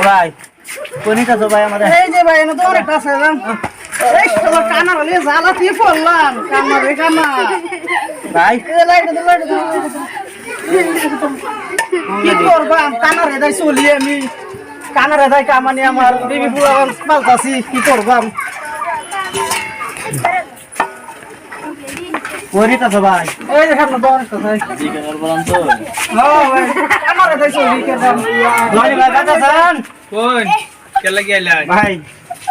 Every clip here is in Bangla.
ভাই কোনিটা তো ভাই আমাদের এই যে ভাই এনে তো অনেকটা আছে জান এই তোমার কানা হলে জ্বালা দিয়ে পড়লাম কানা রে কানা ভাই এই লাইট কি করবা কানা রে দাই চলি আমি কানা রে দাই কামানি আমার বিবি পুরা পাল্টাছি কি করবাম কোনিটা তো ভাই এই যে খাবো দর তো ভাই হ্যাঁ ভাই কানা রে দাই চলি কেদাম ভাই ভাই বাতাসান কোন কেলা গেলা ভাই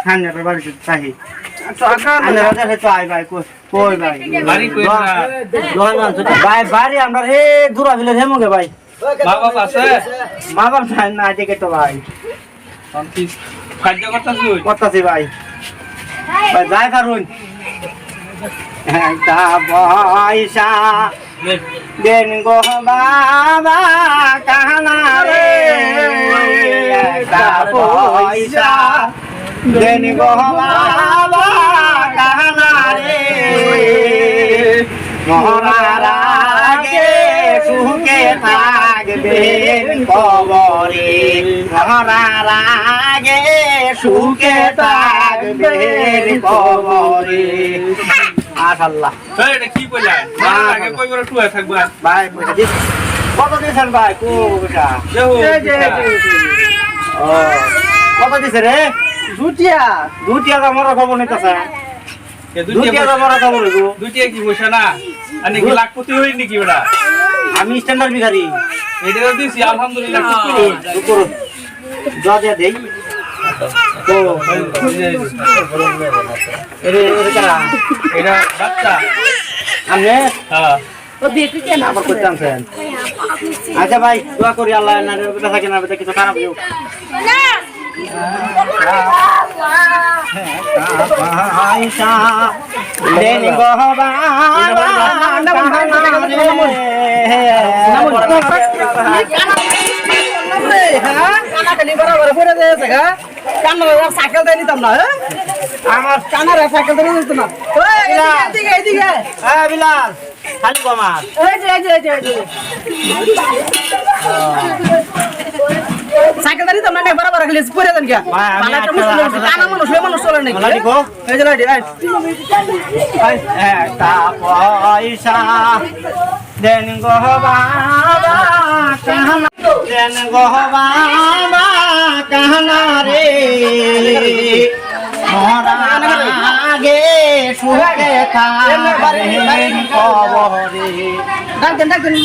খানের বাড়িতে চাই টাকা আরে রাজা তো আই ভাই কই ভাই বাড়ি কই না দোকান আছে ভাই বাড়ি আমরা হে দূরা বিলে হেমগে ভাই বাবা পাশে মা বাপ না দেখে তো ভাই আমি কাজ করতাছি করতাছি ভাই ভাই যাই কারুন একটা পয়সা দেন গো বাবা কানা রে একটা পয়সা দেন গো বাবা কানা রে মরার আগে সুখে থাকবেন কবরে মরার আগে সুখে থাকবেন কবরে আল্লাহ এই এটা কি কইলা আগে কই করে টুয়া থাকবা ভাই পয়সা দিস কত দিছেন ভাই কোটা দেও ও কত দিছে রে দুটিয়া দুটিয়া মরা খবর নিতেছে দুটিয়া মরা খবর গো দুটিয়া কি পয়সা না আনি কি লাখপতি হই নাকি ওটা আমি স্ট্যান্ডার্ড ভিখারি এটা তো দিছি আলহামদুলিল্লাহ উপর যা দিয়া দেই তো এরে এরে কারা এটা বাচ্চা আমি হ্যাঁ তো দেখি কেন আবার করতাম স্যার আচ্ছা ভাই দোয়া করি আল্লাহ না বেটা থাকে না বেটা কিছু খারাপ হোক আয়শা দেন গো বাবা কানা খালি বরাবর পড়ে যাচ্ছে গা কানা সাইকেল দেয় নিতাম না হ্যাঁ আমার কানার সাইকেল দেয় নিতাম না এদিকে এদিকে হ্যাঁ বিলাল খালি কমার এই যে সাইকেল দেয় নিতাম না বরাবর খালি পড়ে দেন কে আমি কানা মানুষ ওই মানুষ চলে নাকি লাডি গো এই যে লাডি একটা পয়সা দেন গো বাবা কাহনা দেন গো বাবা কাহনা রে মরার আগে সুখে থাকবেন কবরে ডাক দেন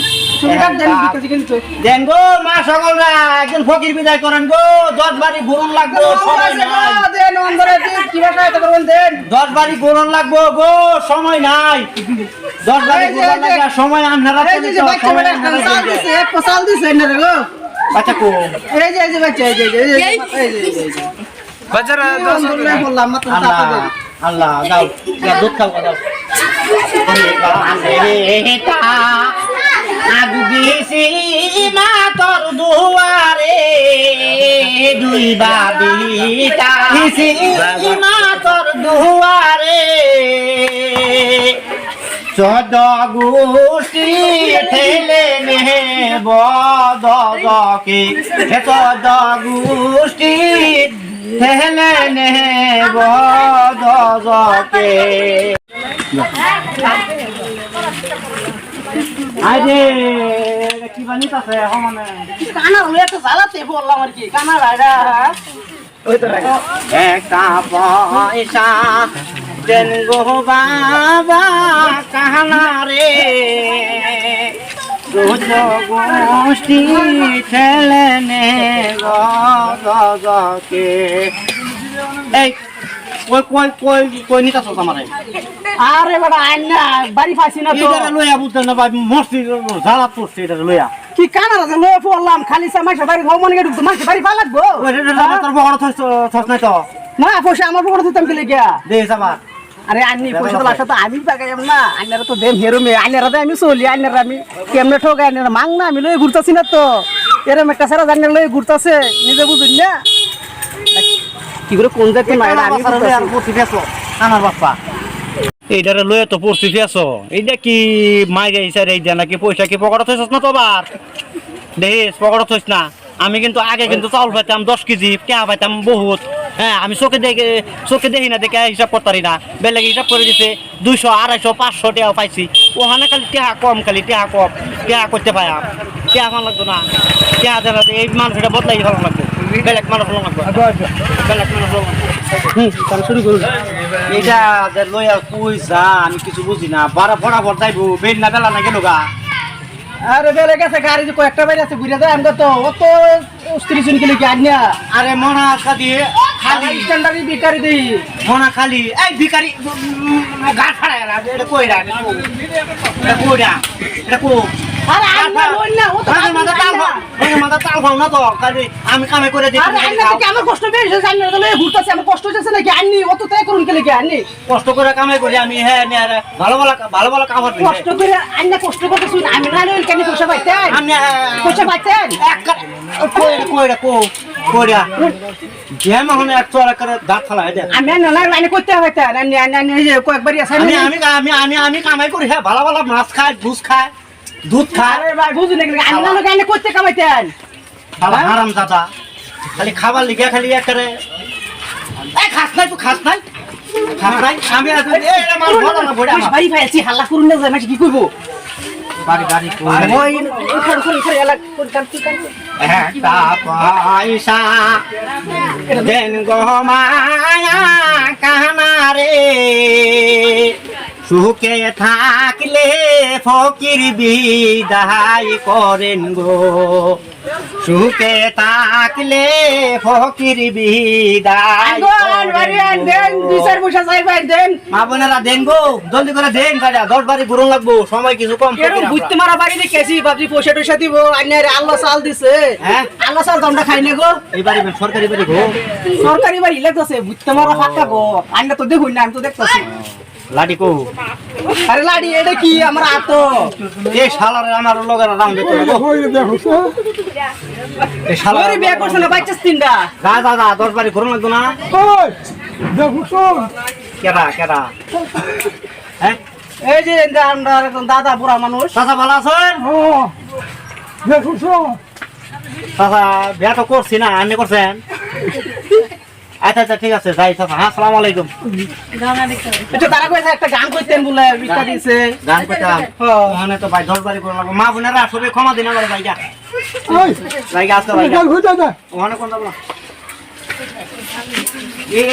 শুনে ডাক দেন কিছু দেন গো মা সকলরা একজন ফকির বিদায় করেন গো 10 বাড়ি ঘুরন লাগবো সময় নাই দেন অন্দরে কি ভাষা এটা করবেন দেন 10 বাড়ি ঘুরন লাগবো গো সময় নাই 10 বাড়ি ঘুরন লাগা সময় আপনারা এই যে বাচ্চা বড় চাল দিছে এক চাল দিছে না রে গো বাচ্চা কো এই যে বাচ্চা এই যে বাজারে আলহামদুলিল্লাহ বললাম মাত্র আল্লাহ টাকা দেন আল্লাহ দাও দুধ খাও দাও আগু দিছি মা তোর দুয়ারে দুই বাবিটা দিছি মা তোর দুয়ারে চোদ্দ গোষ্ঠী ঠেলে নে বদকে চোদ্দ গোষ্ঠী ঠেলে নে বদকে আরে কি বানিতাছে হমানে কানা হলে তো জ্বালাতে বললাম আর কি কানা রাইডা ওই তো একটা পয়সা দেন গো বাবা কাহনা রে দুধ গোষ্ঠী ঠেলে নে গকে এই কই কই কই কই নিতাছ আমারে আরে বড় আইনা বাড়ি ফাসি না তো এটা লইয়া বুঝতে না ভাই মস্তি জ্বালা পড়ছে এটা লইয়া কি কানা রাজা লয়ে পড়লাম খালি সে মাসে বাড়ি ঘর মনে গেছে মাসে বাড়ি পা লাগবো তোর বড় থস নাই তো না পয়সা আমার পকেটে দিতাম কি লেগিয়া দে আমার আরে আন্নি পয়সা তো লাস্ট তো আমি পাগাইম না আইনারা তো দেন হেরো মে আইনারা তো আমি চলি আইনারা আমি কেমনে ঠক আইনারা মাং না আমি লয়ে ঘুরতাছি না তো এরম একটা সারা জানি লয়ে ঘুরতাছে নিজে বুঝুন না কি করে কোন জায়গা মাইরা আমি আর পড়ছি ফেসো আমার বাপ্পা এইটারে লয়ে তো পড়ছি ফেসো এইটা কি মাইরে ইসারে এইটা নাকি পয়সা কি পকেটে থইছস না তো আবার দেখিস পকেটে থইস না আমি কিন্তু আগে কিন্তু চাউল পাইতাম 10 কেজি, টিয়া পাইতাম বহুত। হ্যাঁ, আমি চোখে দেখি না দেখে হিসাব করতে পারি না। বেলেগে হিসাব করে দিছে 200, 250, 500 টাকা পাইছি। ওখানে খালি টিয়া কম, টিয়া করতে পাই। টিয়া ভালো লাগতো না, টিয়া দেন এই মানুষটা বদলাই ভালো লাগতো। বেলেগ মানুষ ভালো লাগতো, বেলেগ মানুষ ভালো লাগতো। তাহলে শুরু করুন। এইটা যে লইয়া কই যা আমি কিছু বুঝি না। বরাবর যাইবো বেল না বেলা না গেল গা। আরে বেলে গেছে গাড়ি যে কয়েকটা বাইরে আছে ঘুরে যায় আমরা তো অত স্ত্রী শুন গেলে কি আন্যা আরে মনা খালি খালি স্ট্যান্ডার্ডই বিকারি দেই মনা খালি এই ভিখারি গা ফাড়া গেল। এটা কইরা এটা কো আরে আন্যা লই না ও তো মাথা তাল খাও না তো খালি আমি কামে করে দিই। আরে আন্যা কি আমার কষ্ট বেশি হইছে আন্যা তো ঘুরতাছে আমার কষ্ট হইছে নাকি আন্নি অত তাই করুন গেলে কি আন্নি কষ্ট করে কামে করি আমি। হ্যাঁ ভালো কামার কষ্ট করে আন্যা কষ্ট করতে শুন আমি না লই কেন পয়সা পাইতেন আমি পয়সা পাইতেন কইরা গেম হনে এক চড়া করে দাঁত ফালা দেয়। আমি না লাইনে করতে পাইতেন আন্নি আন্নি কয়েকবারই আছে আমি কামাই করি। হ্যাঁ ভালো মাছ খায়, ঘুষ খায়, দুধ খায়। আরে ভাই বুঝুন নাকি আমি না লাইনে করতে কামাইতেন হারাম দাদা খালি খাবার লিগে খালি একারে খাস নাই আমি বাড়ি ভাই আছি হাল্লা করুন না যায় কি করবো বাড়ি একটা পয়সা দেন গো মায়া কানারে সুখে থাকলে ফকির বিদায় করেন গো। সুখে থাকলে ফকির বিদায় মা বোনেরা দেন গো, জলদি করে দেন। 10 বাড়ি ঘুরন লাগবো, সময় কিছু কম। বুঝতে মারা বাড়ি দেখেছি বাবজি পয়সা টয়সা দিব আন্যারে আল্লাহ চাল দিছে। হ্যাঁ আল্লাহ চাল তো আমরা খাই না গো। এই বাড়ি সরকারি বাড়ি গো, সরকারি বাড়ি লাগতেছে বুঝতে মারা ফাঁকা গো। আন্যা তো দেখুন না, আমি তো দেখতেছি। লাডি কো আরে লাডি এটা কি আমার আত এই শালারে আমার লগের রাম দিতে এই শালারে বিয়ে করছ না বাচ্চা তিনটা দাদা 10 বাড়ি ঘুরন লাগতো না। কেডা হ্যাঁ এই যে আমরা একজন দাদা বুড়া মানুষ। চাচা ভালো আছেন? চাচা বিয়া তো করছি না, আপনি করছেন? আচ্ছা ঠিক আছে যাই চাচা। হ্যাঁ আসসালামু আলাইকুম। এটা তারা কইছে একটা গান কইতেন বলে বিটা দিছে গান কইতাম ওখানে তো ভাই 10 বাড়ি ঘুরন লাগবো। মা বোনেরা সবে ক্ষমা দিন আমার ভাইয়া জায়গা আসতে ভাইয়া ওখানে কোন যাবো না। এই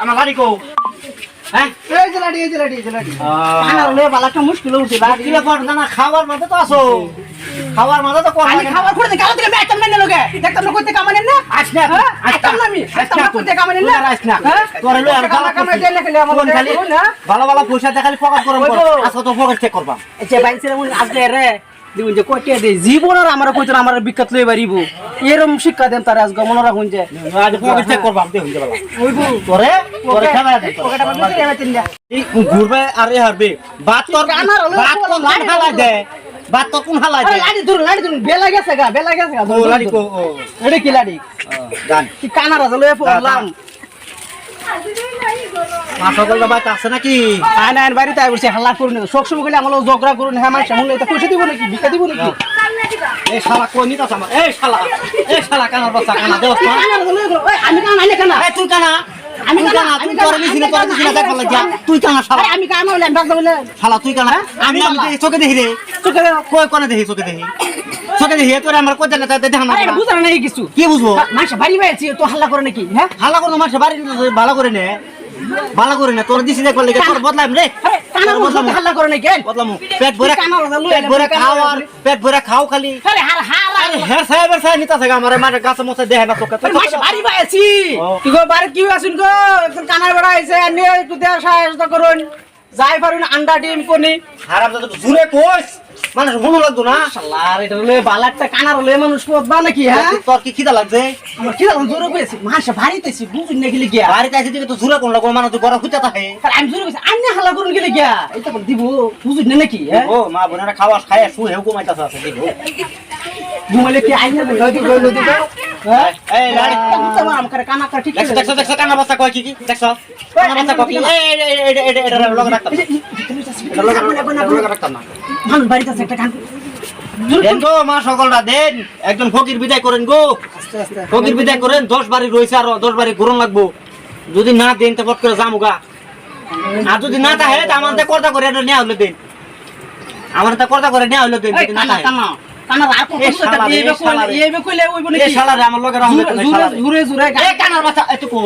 আমার লাড়ি কো হ্যাঁ এই যে লাডি খানা লয়ে বালাটা মুশকিল উঠে লাডি কিলা পড় না খাবার মধ্যে তো আসো, খাবার মধ্যে তো কোন আমি খাবার করে গাল দিলে আইতাম না লগে দেখতাম না কইতে কামানেন না আসনা আইতাম না আমি আইতাম না কইতে কামানেন না আসনা তোরে লই আর কামা কামা দেন খালি আমার খালি ভালো পয়সা দে খালি পকেট গরম কর। আজকে তো পকেট চেক করবা। যে বাইছের মন আজকে রে দিউন যে কইতে দে জীবন আর আমার কইতে আমার বিকত লই বাড়িবো এরম শিক্ষা দেন তার আজকে মন রাখুন যে আজ পকেট চেক করবা দে হইছে বাবা ওইবো তোরে খেলা দে পকেট আমার ভিতরে এনে তিনটা এই ঘুরবে আর এ হারবে বাত তোর বাত কোন হালা দে বাত তো কোন হালা দে লাডি ধরুন বেলা গেছে গা ও লাডি কো ও এটা কি লাডি গান কি কানার আছে লয়ে পড়লাম মাছকল বাবা আছে নাকি আয় না বাড়িতে আই বসে হাল্লা করুন সব সময় গেলে আমার ঝগড়া করুন হ্যাঁ মাইসা মনে এটা পয়সা দিব নাকি ভিক্ষা দিব নাকি এই শালা কই নিতাছ আমার এই শালা কানার বাচ্চা কানা দেওস না আমি কান আইলে কানা এই তুই কানা আমি কানা তুই তোরে দিছিনা দেখ লাগা তুই কানা শালা আমি কাম হইলাম বাস বলে শালা তুই কানা আমি চোখে দেখি রে চোখে কই কোনে দেখি চোখে দেখি তোরে আমার কই জানা দেখ না আরে বুঝা না কিছু কি বুঝবো মাইসা বাড়ি বাইছি তো হাল্লা করে নাকি হ্যাঁ হাল্লা করে মাসে বাড়ি ভালো করে নে তোর দিছি দেখ লাগা তোর বদলাম রে কানা বদলাম হাল্লা করে নাকি বদলাম পেট ভরে খাও খালি আরে হার আরে হ্যাঁ সাহেব নিতাছে আমার মাঠে গাছে মোছে দেহে না তোকে মাইসা বাড়ি বাইছি কি গো বাড়ি কি আসুন গো একজন কানার বেড়া আইছে আনি একটু দেয়া সাহায্য করুন যাই পারুন আন্ডা ডিম কোনি হারাম দাদা জুরে কইস মানুষ মনে লাগতো না শালার এটা হলে বালাকটা কানার হলে মানুষ পদবা নাকি হ্যাঁ তোর কি খিদা লাগছে আমার কি জানো জোরে কইছি মাসে বাড়িতেছি বুঝুন না গেলে গিয়া বাড়িতে আসি দিকে তো জুরে কোন লাগো মানুষ বড় খুঁজা থাকে আর আমি জোরে কইছি আন্নে হাল্লা করুন গেলে গিয়া এটা করে দিব বুঝুন না নাকি হ্যাঁ ও মা বোনেরা খাওয়া খায় শুয়ে হেউ কমাইতাছে আছে দিব ঘুমাইলে কি আইনা দেই হয়তো কইলো দিতে হ্যাঁ এই লাড়ি তোমার আমার কানা কাটা ঠিক আছে দেখছ কানা বাচ্চা কয় কি দেখছ কানা বাচ্চা কয় কি এটা লগ রাখতাম এটা লগ রাখতাম না মান বাড়িতে একটা গান দেন গো মা সকলরা দেন একজন ফকির বিদায় করেন গো ফকির বিদায় করেন 10 বাড়ি রইছে আর 10 বাড়ি ঘুরন লাগবো যদি না দেন তো ফট করে যামুগা আর যদি না থাকে তো আমাদের কথা করে নেওয়া হলো দেন আমার তো কথা করে নেওয়া হলো দেন যদি না থাকে কানার আর কত টাকা দিয়ে এইবে কইলে ওইব নাকি এই শালারে আমার লগে রাহুল জুরে জুরে এ কানার বাচ্চা এত কোন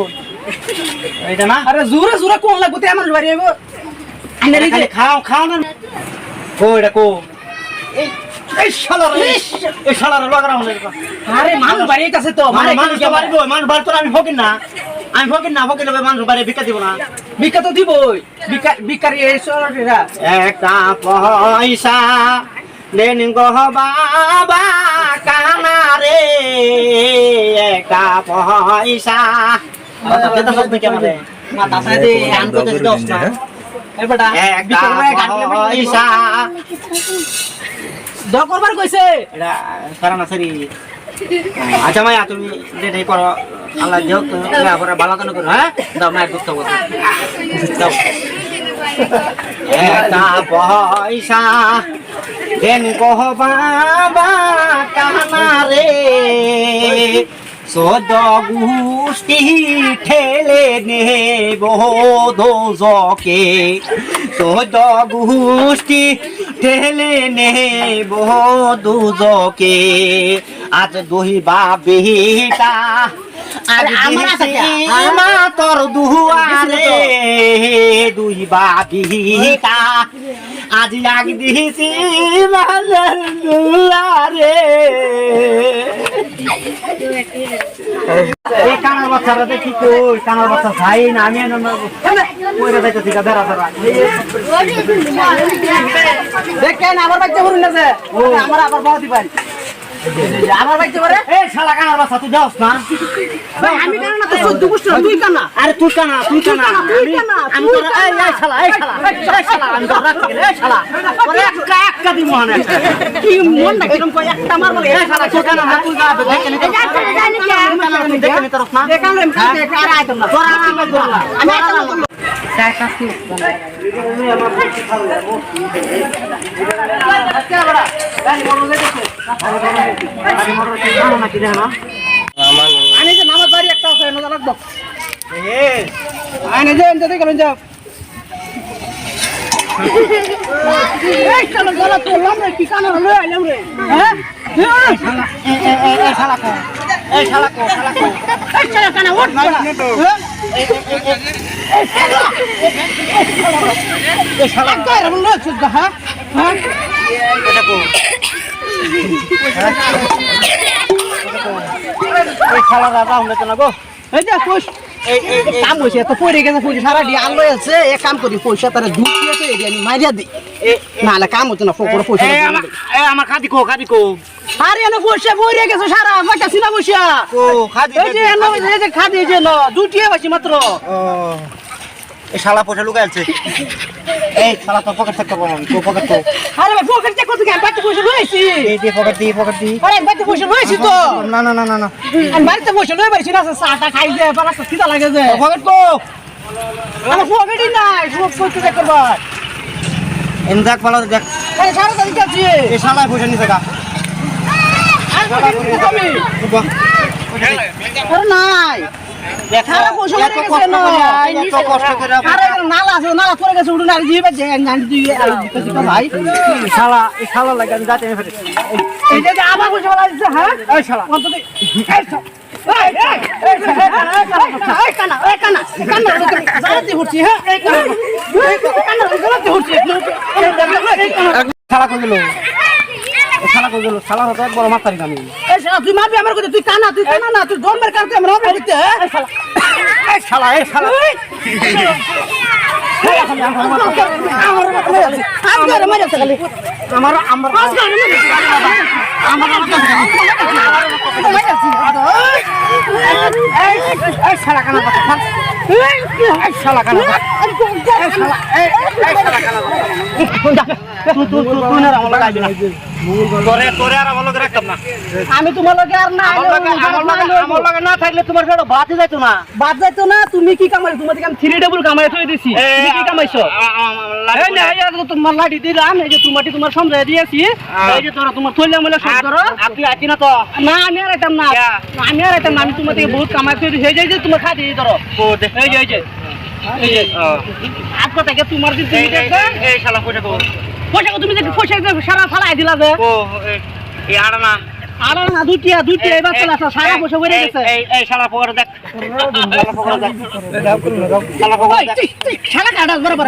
এইটা না আরে জুরে জুরে কোন লাগবে তে আমার বাড়ি আইবো আইনা রে খাও খাও না কো এটা কো এই শালারে লগে রাহুল আরে মানুষ বাড়ি কাছে তো মানে মানুষ বাড়ি গো মানুষ বাড়ি তো আমি ফকির না ফকির হবে মানুষ বাড়ি ভিক্ষা দিব না ভিক্ষা তো দিবই ভিক্ষারি এই সররা একটা পয়সা লেন গো বাবা কানারে একটা পয়সা এটা সব দিকে মানে মাথা সাইডে গান করতে দোস না এবারে একটা পয়সা দকরবার কইছে এটা কারণ আছে রে আচ্ছা মায়া তুমি যেটাই করো আল্লাহ দেও তুমি আবার ভালো কেন করো হ্যাঁ দাও মায়ের দুঃখ করো দাও একটা পয়সা দেন গো বাবা কানারে সদ গুষ্টি ঠেলে নেব দোজকে সদ গুষ্টি ঠেলে নেব দুজকে আজ দহিবা বেটা আজ মা তোর দুয়ারে দহিবা বিহিতা আজ আগ দিছি মালের দুয়ারে এই কানার বাচ্চারা দেখি কই কানার বাচ্চা ভাই না আমি কইরা যাইতেছি গা বেড়া বেড়া দেখেন আমার বাচ্চা হরুন না যে আমার আবার বাড়ি বাড়ি আমার বাচ্চা করে এই শালা কানার বাচ্চা তুই যাস না ভাই আমি কেন না তো 14 বছর তুই কানা আরে তুই কানা তুই কানা আমি তো এই শালা আমি তো রাখছি এই শালা পরে একটা দি মনে কি মন না কিরম কই একটা মার বলে এই শালা তুই কানা তুই যা দেখে নি তো দেখে নি তো না দেখাম আর আইতো না তোরা আমি বললা আমি আইতো না আনে যে নামাজ বাড়ি একটা আছে না লাগবে আনে যে এনতে দেখেন যাও এই চলো গলা তো লামরে কি কানা হলো আইলাম রে হ্যাঁ এই শালা কো এই শালা কানা ওঠ এই শালা কই রে বললো চুদ হ্যাঁ হ্যাঁ এটা কো এই শালা দাদা হলে তো না গো এই যে কোশ এই কাম হইছে তো পড়ে গেছে পড়ে সারা ডি আলো আছে এক কাম করি পয়সা তারে দুধ দিয়েছে এই আমি মারিয়া দি নালে কাম হতো না ফকর পয়সা আমার খাদি কো আরে এনে পয়সা পড়ে গেছে সারা বাটা ছিল পয়সা ও খাদি এই যে এনে এই যে খাদি যে না দুটিয়ে বাকি মাত্র এই শালা পয়সা লুকাইছে এই শালা তো পকেট থেকে পাবো তো পকেট তো আরে ভাই পকেট থেকে কত গান বাড়িতে পয়সা লইছি এই যে পকেট দি আরে বাড়িতে পয়সা লইছি তো না আমি বাড়িতে পয়সা লই পারছি না চাটা খাই যে বাবা তো খিদা লাগে যে পকেট কো আমার পকেটই নাই সব কইতে দেখো ভাই এন দেখ পালা দেখ আরে সারা দিন কাছে এই শালা পয়সা নিছে গা আরে নাই সারা পয়সা লই গেছে না এত কষ্ট করে আরে নালা আছে নালা পড়ে গেছে উড়ুন আর জিবে যে গান তুই আর দিতে ভাই এই শালা লাগে আমি যাতে ফেরে এই যে আমার পয়সা বলা দিছে হ্যাঁ এই শালা অন্তত এই কানা জানাতে হচ্ছে হ্যাঁ এই কানা জানাতে হচ্ছে শালা কই গেল শালা তো এক বড় মাতারি আমি এই শালা তুই মারবি আমার কথা তুই কানা না তুই জন্মের কারণে আমরা মারবি দিতে এই শালা আমি তোমার লগে আর না আমার লগে না থাকলে তোমার ফেরো ভাত যাইতো না বাদ যাইতো না তুমি কি কামাই তোমার আমি 3 টেবিল কামাই থই দিছি তুমি কি কামাইছো লাড়ি এই না এই যে তোমার লাঠি দিলাম এই যে তোমাটি তোমার সমঝাই দিয়েছি এই যে তোরা তোমার থইলে মলে সব ধরো আপনি আছি না তো না আমি আর আইতাম না ক্যা? আমি আর আইতাম না আমি তোমার থেকে বহুত কামাই করে হয়ে যাই যে তোমার খাই দিয়ে ধরো ও দে এই যে এই যে আজকে থেকে তোমার যে তুমি দেখবে এই শালা পয়সা কো পয়সা তুমি যে পয়সা সারা ফালাই দিলা যে ও এই আড়ানা আর না দুটিয়া এবার চলে আসা সারা পয়সা বেড়ে গেছে এই শালা পকড় দেখ শালা পকড় দেখ শালা পকড় দেখ সারা কাটা বরাবর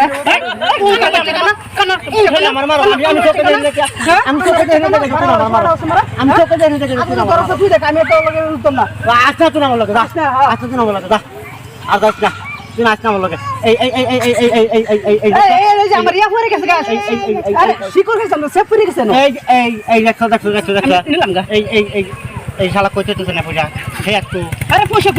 আমার মারো আমি চোখে দেখে দেখি আমি চোখে দেখে দেখি আমি চোখে দেখে দেখি তুই দেখ আমি তো লগে উত্তম না আচ্ছা তুই আমার লগে আচ্ছা তুই আমার লগে আর যাস না তুই নাচ না আমার লগে এই এই যে আমার ইয়া পড়ে গেছে গাছ আরে শিকড় গেছে আমরা সেভ করে গেছে না এই দেখো নিলাম গা এই শালা কইতে তো না পূজা হে একটু আরে পয়সা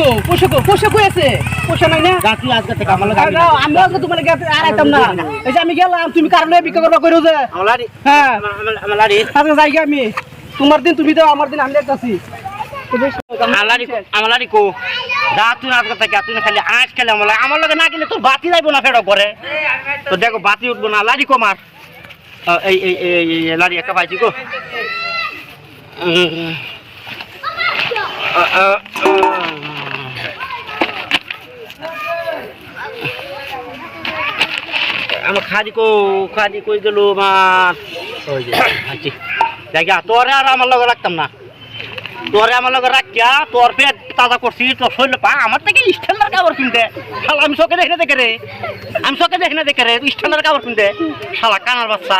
কই আছে পয়সা নাই না যা তুই আজকে থেকে আমার লগে আমি আজকে তোমার গেছে আর আইতাম না এই যে আমি গেলাম তুমি কারণে বিক্রি করবা কইরো যে আমার লাড়ি হ্যাঁ আমার লাড়ি আজকে যাই গিয়া আমি তোমার দিন তুমি দাও আমার দিন আমি দেখতাছি আমার লাড়ি কো যা তুই আজকে থেকে তুই না খালি আঁচ খেলে আমার লগে না গেলে তোর বাতি যাইবো না ফেরো করে তো দেখো বাতি উঠবো না লাড়ি কমার এই লাড়ি একটা পাইছি গো আমার খাদি কই গেল আমার ওই যে আছি দেখা তোরে আর আমার লগে রাখতাম না তোরে আমার লগে রাখিয়া তোর পেট তাজা করছি তোর শরীর পা আমার থেকে স্ট্যান্ডার্ড কাপড় কিনতে শালা আমি চোখে দেখে দেখে রে স্ট্যান্ডার্ড কাপড় কিনতে শালা কানার বাচ্চা